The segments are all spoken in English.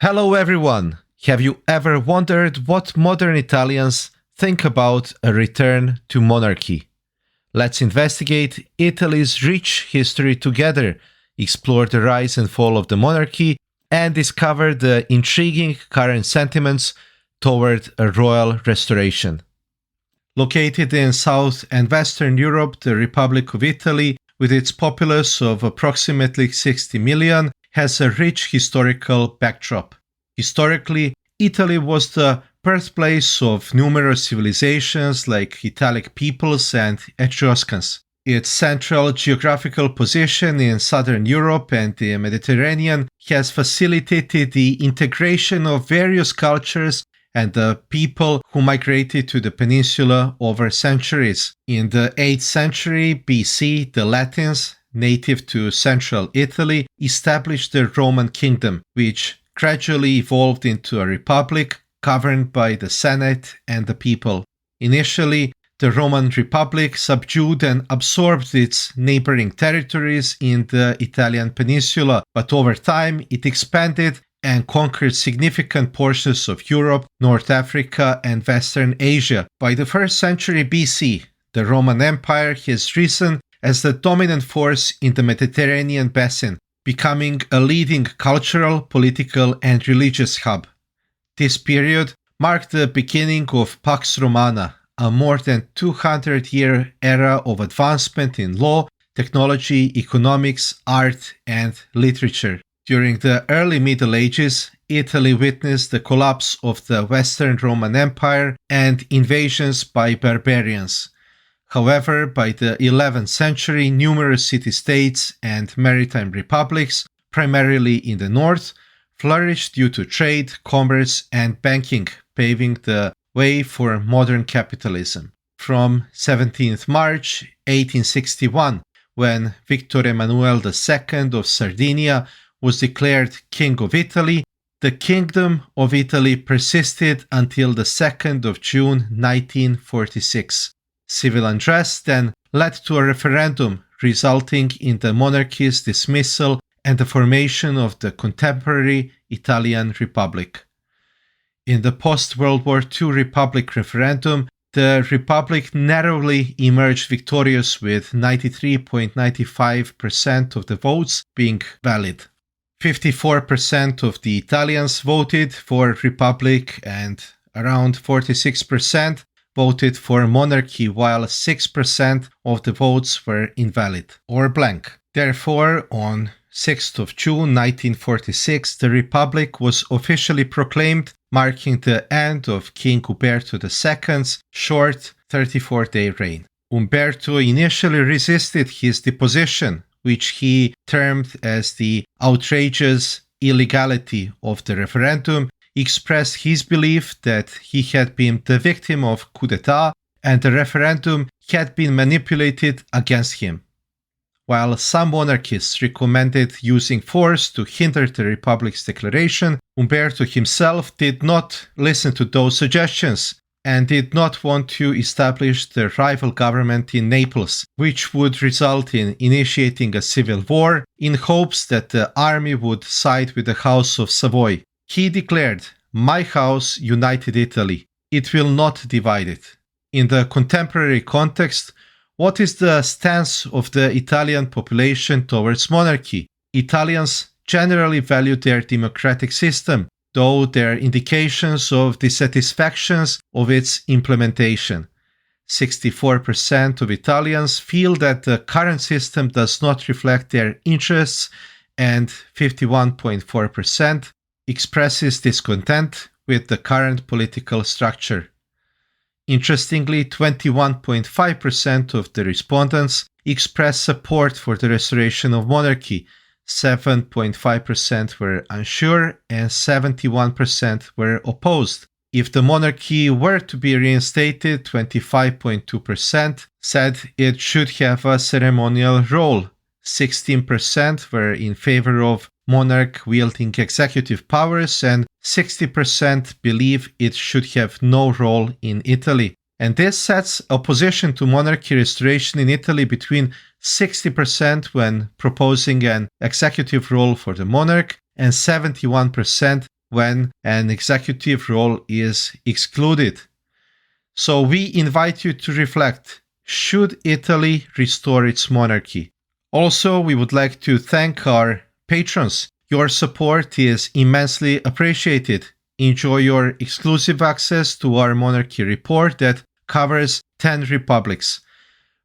Hello everyone! Have you ever wondered what modern Italians think about a return to monarchy? Let's investigate Italy's rich history together, explore the rise and fall of the monarchy, and discover the intriguing current sentiments toward a royal restoration. Located in South and Western Europe, the Republic of Italy, with its populace of approximately 60 million, has a rich historical backdrop. Historically, Italy was the birthplace of numerous civilizations like Italic peoples and Etruscans. Its central geographical position in southern Europe and the Mediterranean has facilitated the integration of various cultures and the people who migrated to the peninsula over centuries. In the 8th century BC, the Latins, native to central Italy, established the Roman kingdom, which gradually evolved into a republic governed by the Senate and the people. Initially, the Roman Republic subdued and absorbed its neighboring territories in the Italian peninsula, but over time it expanded and conquered significant portions of Europe, North Africa, and Western Asia. By the 1st century BC, the Roman Empire has risen as the dominant force in the Mediterranean basin, becoming a leading cultural, political, and religious hub. This period marked the beginning of Pax Romana, a more than 200-year era of advancement in law, technology, economics, art, and literature. During the early Middle Ages, Italy witnessed the collapse of the Western Roman Empire and invasions by barbarians. However, by the 11th century, numerous city-states and maritime republics, primarily in the north, flourished due to trade, commerce, and banking, paving the way for modern capitalism. From 17th March 1861, when Victor Emmanuel II of Sardinia was declared King of Italy, the Kingdom of Italy persisted until the 2nd of June 1946. Civil unrest then led to a referendum, resulting in the monarchy's dismissal and the formation of the contemporary Italian Republic. In the post-World War II Republic referendum, the Republic narrowly emerged victorious with 93.95% of the votes being valid. 54% of the Italians voted for Republic and around 46% voted for monarchy, while 6% of the votes were invalid or blank. Therefore, on 6th of June 1946, the Republic was officially proclaimed, marking the end of King Umberto II's short 34-day reign. Umberto initially resisted his deposition, which he termed as the outrageous illegality of the referendum, expressed his belief that he had been the victim of coup d'etat and the referendum had been manipulated against him. While some monarchists recommended using force to hinder the Republic's declaration, Umberto himself did not listen to those suggestions and did not want to establish the rival government in Naples, which would result in initiating a civil war in hopes that the army would side with the House of Savoy. He declared, "My house united Italy. It will not divide it." In the contemporary context, what is the stance of the Italian population towards monarchy? Italians generally value their democratic system, though there are indications of dissatisfactions of its implementation. 64% of Italians feel that the current system does not reflect their interests, and 51.4% expresses discontent with the current political structure. Interestingly, 21.5% of the respondents expressed support for the restoration of monarchy, 7.5% were unsure, and 71% were opposed. If the monarchy were to be reinstated, 25.2% said it should have a ceremonial role. 16% were in favor of monarch wielding executive powers, and 60% believe it should have no role in Italy. And this sets opposition to monarchy restoration in Italy between 60% when proposing an executive role for the monarch and 71% when an executive role is excluded. So we invite you to reflect, should Italy restore its monarchy? Also, we would like to thank our patrons. Your support is immensely appreciated. Enjoy your exclusive access to our monarchy report that covers 10 republics.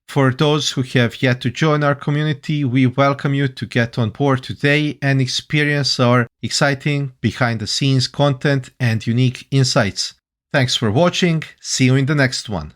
For those who have yet to join our community, we welcome you to get on board today and experience our exciting behind-the-scenes content and unique insights. Thanks for watching. See you in the next one.